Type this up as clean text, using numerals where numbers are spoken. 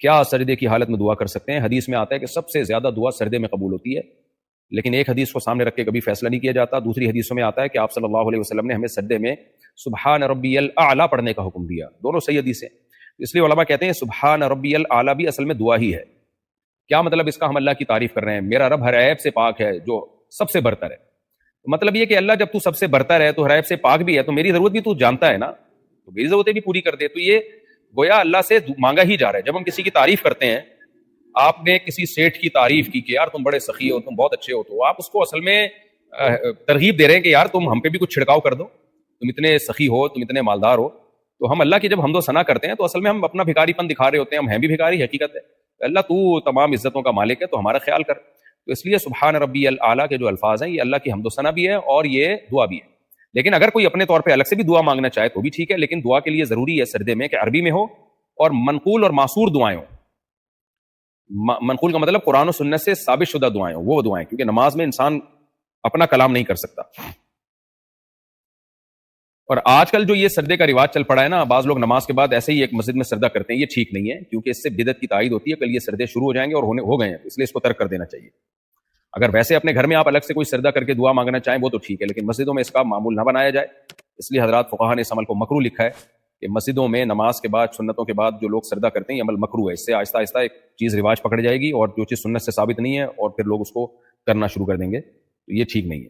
کیا سجدے کی حالت میں دعا کر سکتے ہیں؟ حدیث میں آتا ہے کہ سب سے زیادہ دعا سجدے میں قبول ہوتی ہے، لیکن ایک حدیث کو سامنے رکھ کے کبھی فیصلہ نہیں کیا جاتا. دوسری حدیثوں میں آتا ہے کہ آپ صلی اللہ علیہ وسلم نے ہمیں سجدے میں سبحان ربی الاعلیٰ پڑھنے کا حکم دیا. دونوں صحیح حدیث ہیں. اس لیے علماء کہتے ہیں سبحان ربی الاعلیٰ بھی اصل میں دعا ہی ہے. کیا مطلب اس کا؟ ہم اللہ کی تعریف کر رہے ہیں، میرا رب ہر عیب سے پاک ہے جو سب سے برتر ہے. مطلب یہ کہ اللہ جب تو سب سے برتر ہے، تو ہر عیب سے پاک بھی ہے، تو میری ضرورت بھی تو جانتا ہے نا، تو میری ضرورتیں بھی پوری کر دے. تو یہ گویا اللہ سے مانگا ہی جا رہا ہے. جب ہم کسی کی تعریف کرتے ہیں، آپ نے کسی سیٹھ کی تعریف کی کہ یار تم بڑے سخی ہو، تم بہت اچھے ہو، تو آپ اس کو اصل میں ترغیب دے رہے ہیں کہ یار تم ہم پہ بھی کچھ چھڑکاؤ کر دو، تم اتنے سخی ہو، تم اتنے مالدار ہو. تو ہم اللہ کی جب حمد و ثنا کرتے ہیں تو اصل میں ہم اپنا بھکاری پن دکھا رہے ہوتے ہیں. ہم ہیں بھی بھکاری، حقیقت ہے. اللہ تو تمام عزتوں کا مالک ہے، تو ہمارا خیال کر. تو اس لیے سبحان ربی الاعلیٰ کے جو الفاظ ہیں، یہ اللہ کی حمد و ثنا بھی ہے اور یہ دعا بھی ہے. لیکن اگر کوئی اپنے طور پہ الگ سے بھی دعا مانگنا چاہے تو بھی ٹھیک ہے، لیکن دعا کے لیے ضروری ہے سجدے میں کہ عربی میں ہو اور منقول اور معصور دعائیں ہوں. منقول کا مطلب قرآن و سنت سے ثابت شدہ دعائیں ہوں، وہ دعائیں، کیونکہ نماز میں انسان اپنا کلام نہیں کر سکتا. اور آج کل جو یہ سجدے کا رواج چل پڑا ہے نا، بعض لوگ نماز کے بعد ایسے ہی ایک مسجد میں سجدہ کرتے ہیں، یہ ٹھیک نہیں ہے، کیونکہ اس سے بدعت کی تائید ہوتی ہے. کل یہ سجدے شروع ہو جائیں گے اور ہو گئے ہیں، اس لیے اس کو ترک کر دینا چاہیے. اگر ویسے اپنے گھر میں آپ الگ سے کوئی سجدہ کر کے دعا مانگنا چاہیں وہ تو ٹھیک ہے، لیکن مسجدوں میں اس کا معمول نہ بنایا جائے. اس لیے حضرات فقہا نے اس عمل کو مکروہ لکھا ہے کہ مسجدوں میں نماز کے بعد، سنتوں کے بعد جو لوگ سجدہ کرتے ہیں، یہ عمل مکروہ ہے. اس سے آہستہ آہستہ ایک چیز رواج پکڑ جائے گی اور جو چیز سنت سے ثابت نہیں ہے اور پھر لوگ اس کو کرنا شروع کر دیں گے، تو یہ ٹھیک نہیں ہے.